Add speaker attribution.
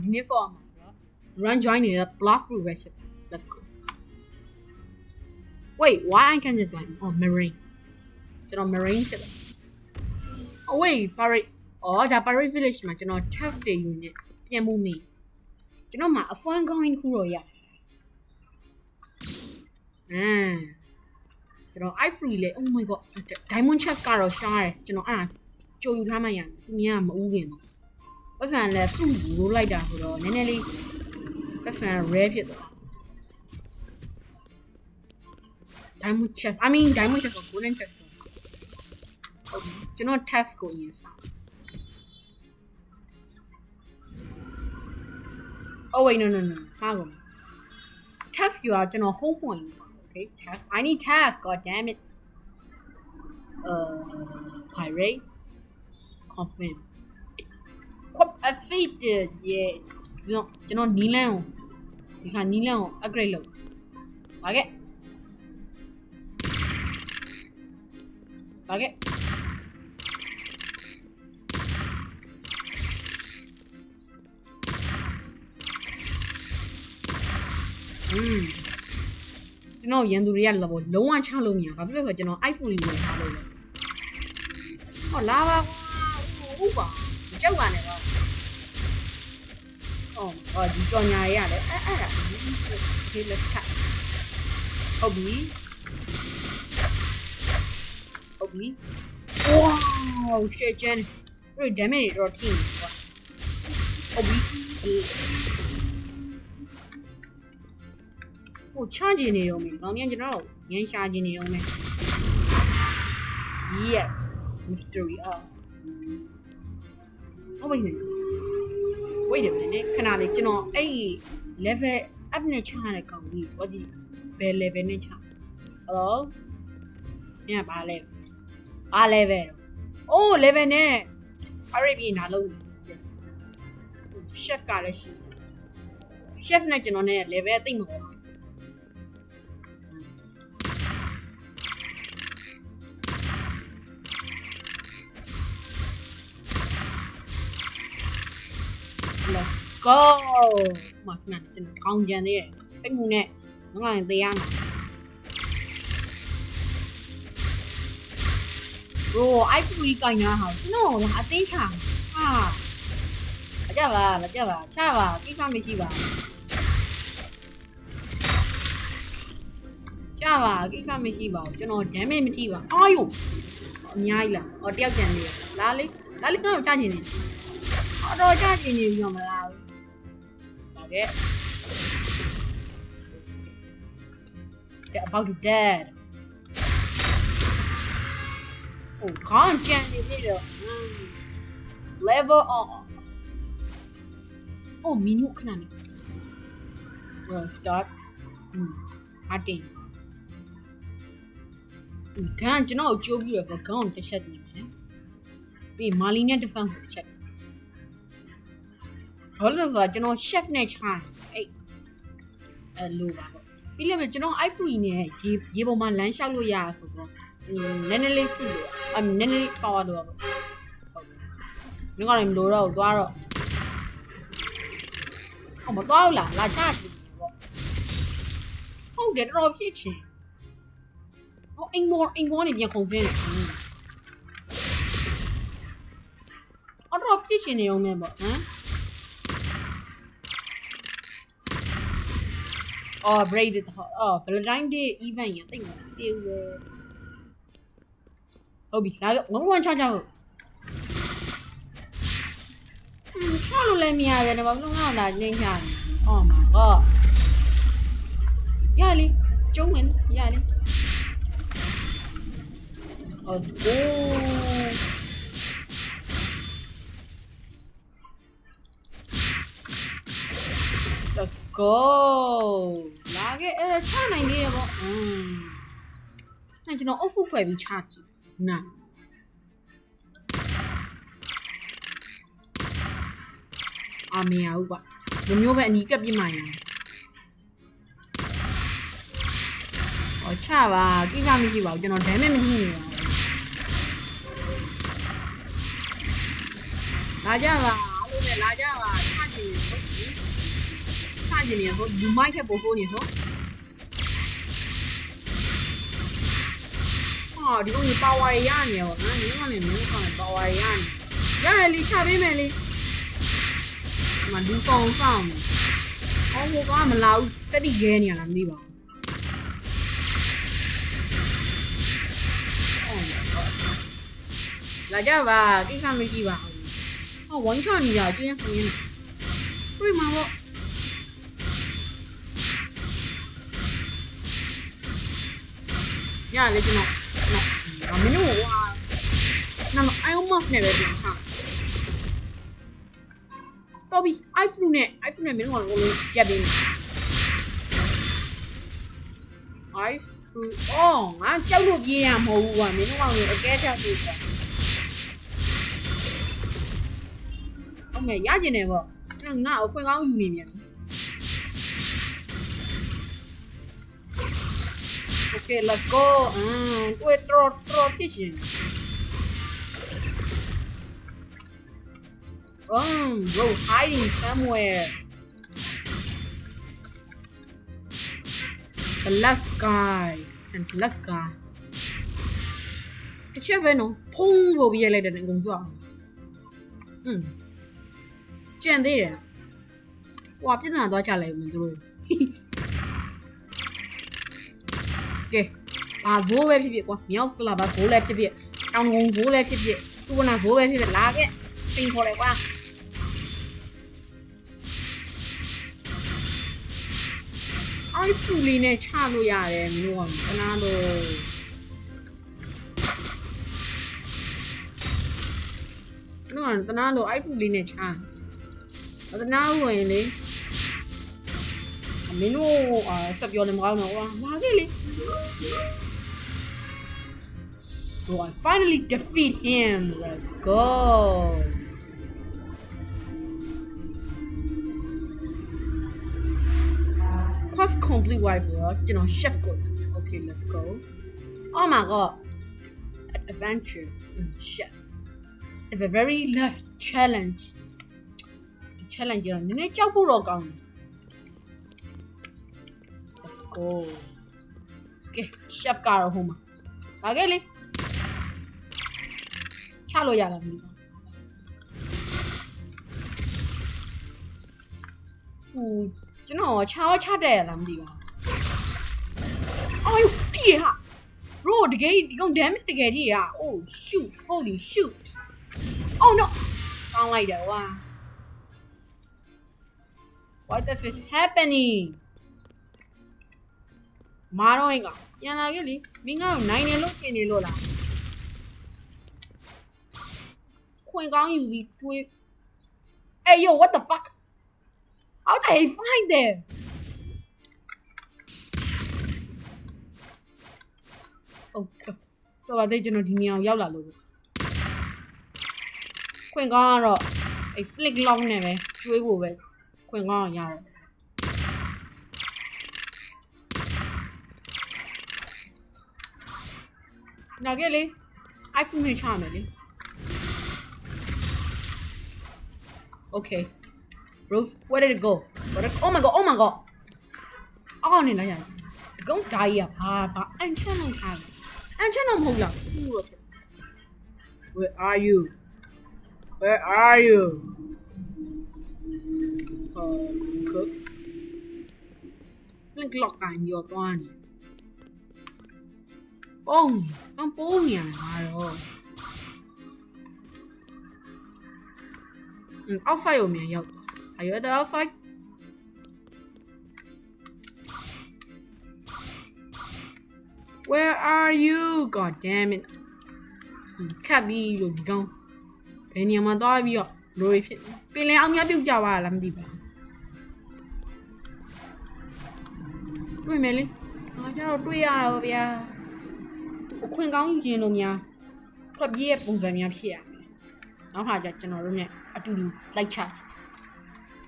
Speaker 1: ဒီနေ့ for မှာ run join နေတဲ့ block fruit ပဲဖြစ် let's go wait why I can't join oh marine ကျွန်တော် marine ဖြစ်တယ် oh wait pirate ဒါ pirate village မှာကျွန်တော် task တွေယူနေပြန်မှုမိကျွန်တော်မှာအဖွမ်းကောင်းတစ်ခုတော့ရကျွန်တော် iFree လေ oh my god diamond chest ကတော့ရှားတယ်ကျွန်တော်အဲ့ဒါကြိုယူထားမှရမယ်သူများမဦးခင်ပါပတ်စံလည်း fruit ရိုးလိုက်တာဆိုတော့နည်းနည်းလေးပတ်စံ rare ဖြစ်သွား diamond chest I mean diamond chest ကို golden chest ဟုတ်ပြီကျွန်တော် task ကိုအရင်စ oh wait no ဟာကုန် task ကကျွန်တော် home point ယူသွား okay task I need task god damn it pirate confirm accepted yeah ကျွန်တော်နီလန်းကိုဒီခါနီလန်းကို upgrade လုပ်ပါခဲ့ကျွန်တော်ရန်သူတွေကလုံးဝချလို့မရဘာဖြစ်လို့ဆိုတော့ကျွန်တော် iFree ဝင်ထားလို့ဟောလာပါဟုတ်ပါကြောက်ရတယ်တော့ဒီကြော်ညာရရတယ်အဲ့ဒါ okay let's check ဟုတ်ပြီ wow shit jen ပြည့် damage တွေတော့ထိနေကွာဟုတ်ပြီဟိုချကျင်နေတော့မယ်ဒီကောင်ကြီးကျွန်တော်ရန်ရှာကျင်နေတော့မယ် yes mystery oh wait a minute ခဏလေးကျွန်တော်အဲ့ဒီ level up နဲ့ချရတဲ့ကောင်ကြီးဟောဒီဘယ် level နဲ့ချ hello ညဘာလဲဘာ level တော့ level နဲ့ pirate ပြင်လာလုံး yes chef ကလည်းရှိ chef နဲ့ကျွန်တော်နဲ့ level အသိမဟုတ်ဘူးlet's go မခဏကျွန်တော်ကောင်းကြံသေးတယ်ဖိတ်မှုနဲ့ငါလည်းသေးရမှာ bro iFree ကိုင်ရဟာနော်အသိချာဟာအကြပါချပါကိစ္စမရှိပါချပါကိစ္စမရှိပါဘူးကျွန်တော် damage မထိပါအာယုအများကြီးလားတယောက်ကြံနေလားလေကောင်းချချင်နေတော့ချချင်နေပြီမလားပါခဲ့ they're about to dead oh can't jam it level on oh menu ခဏနေ start အတင်းကန်ကျွန်တော်ကြိုးပြီးတော့ခေါင်းတစ်ချက်နေတယ်ပြီးမာလီနဲ့ defense တစ်ချက်ဘာလို့လဲဆိုတော့ကျွန်တော် chef နဲ့ချာအဲ့လိုပါပေါ့ပြီးလည်းကျွန်တော် iFree နဲ့ရေပေါ်မှာလမ်းလျှောက်လို့ရဆိုတော့နည်းနည်းလေး free လို့နည်းနည်း power လို့ပေါ့ဟုတ်ငါလည်းမလိုတော့သွားတော့မသွားဘူးလားလာချကြည့်ပေါ့ဟုတ်တယ်တော်ဖြစ်ချင်အင်္ဂေါနေပြန်ခုန်စင်းတယ်တော့ဖြစ်ချင်နေအောင်မယ်ပေါ့ဟမ် break it Valentine Day event ရသိမှာတေးဦးပဲဟုတ်ပြီလာငုံဝမ်းချချဟုတ်ချလို့လည်းမရတယ်ဘာလို့ငါ့လာနေချနေoh my god ရလီကျုံးဝင်ရလီ let's go let's go လာခဲ့ချနိုင်သေးရပေါ့ကျွန်တော်အုပ်စုဖွဲ့ပြီးချကြည့်နာအမေရဟုတ်ကွာလူမျိုးပဲအနီးကပ်ပြစ်မှရချပါကိစ္စမရှိပါဘူးကျွန်တော် damage မထိနေပါဘူးလာကြပါအားလုံးပဲလာကြပါချကြည့် ပြနေဆိုလူမိုက်ထက်ပိုဆိုးနေဆိုဟာဒီကောင်ကြီးပါဝါရနေရောနော်ဒီကောင်လည်းမင်းကောင်လည်းပါဝါရနေရတယ်လေချပေးမယ်လေဒီမှာလူဆောင်ဆောင်အော်ဟိုကမလာဘူးတက်တိခဲနေရလားမသိပါဘူးလာကြပါကိစ္စမရှိပါဘူးဟောဝိုင်းချနေကြကျင်းကျင်းတွေ့မှာပေါ့ရလေကျွန်တော်မင်းတို့ဟာနော်အိုင်မတ်နဲ့ပဲပြန်ချတော်ပြီ iPhone နဲ့မင်းတို့ကတော့ကြက်ပေးမယ် iPhone အော်ငါကြောက်လို့ပြေးရမဟုတ်ဘူးကွာမင်းတို့ကအကဲချပြေးတယ်ဟုတ်မယ်ရကျင်တယ်ပေါ့ငါအခွင့်ကောင်းယူနေမြန်ပြီ Okay, let's go. Wait, throw kitchen. Bro, hiding somewhere. The last guy and the last guy. တစ်ချက်ပဲနော်ဖုံးဆိုပြီးရလိုက်တယ်ငုံကြွကြံသေးတယ်ဟွာပြဿနာသွားချလိုက်ဦးမတို့ကဲဘာဇိုးပဲဖြစ်ဖြစ်ကွာမြောက်ကလာဘာဇိုးလည်းဖြစ်ဖြစ်တောင်ကုန်းဇိုးလည်းဖြစ်ဖြစ်သူကနာဇိုးပဲဖြစ်ဖြစ်လာခဲ့ပင်ခေါ်လိုက်ကွာအိုက်ဖူလီနဲ့ချလို့ရတယ်မင်းတို့ကတနာလို့တနာလို့အိုက်ဖူလီနဲ့ချတနာဝင်လေမင်းတို့ဆက်ပြောနေမကောင်းတော့ကွာလာခဲ့လေOh, I finally defeat him. Let's go. Quest complete wife work. You know, chef go. Okay, let's go. Oh my god. Adventure and chef. It's a very left challenge. The challenge you know, need job work on. Let's go. Okay, chef car home. Okay, ချလို့ရလားမသိဘူးကျွန်တော်ချတဲ့လားမသိပါအော်ဒီဟာ bro တကယ်ဒီကောင် damage တကယ်ကြီးอ่ะ oh shoot holy shoot oh no ကောင်းလိုက်တယ်ဝါ what the fuck happening မာတော့ရင်ကပြန်လာခဲ့လေမင်းကတော့နိုင်နေလို့ပြင်နေလို့လားခွင်ကောင်းယူပြီးကျွေး Hey yo what the fuck how did he find there Okay တော့ဗာသိကျွန်တော်ဒီနေရာရောက်လာလို့ခွင်ကောင်းကတော့အဲ့ flick lock နဲ့ပဲကျွေးဖို့ပဲခွင်ကောင်းရရတယ်နာခဲ့လေ iPhone နဲ့ချမယ်လေOkay. Bruce, where did it go? Oh my god, oh my god. Oh, no, no. Don't die up. I'm channel time. I'm channel hold up. Where are you? Where are you? Cook. Flink lock on your one. Bong. Come bong ya. Outside 有没有？还有的 outside。Where are you? God damn it！ ခက်ပြီလို့ဒီကောင်ဘယ်နေရာမှာသွားပြီးတော့လိုတွေဖြစ်ပင်လယ်အောင်များပြုတ်ကြပါလားမသိပါဘူးတွေ့မယ်လေကျွန်တော်တွေ့ရတော့ဗျာသူအခွင့်ကောင်းယူခြင်းလို့များထွက်ပြေးရဲ့ပုံစံများဖြစ်ရမယ်နောက်ခါကျကျွန်တော်တို့ ਨੇ အတူတူလိုက်ချ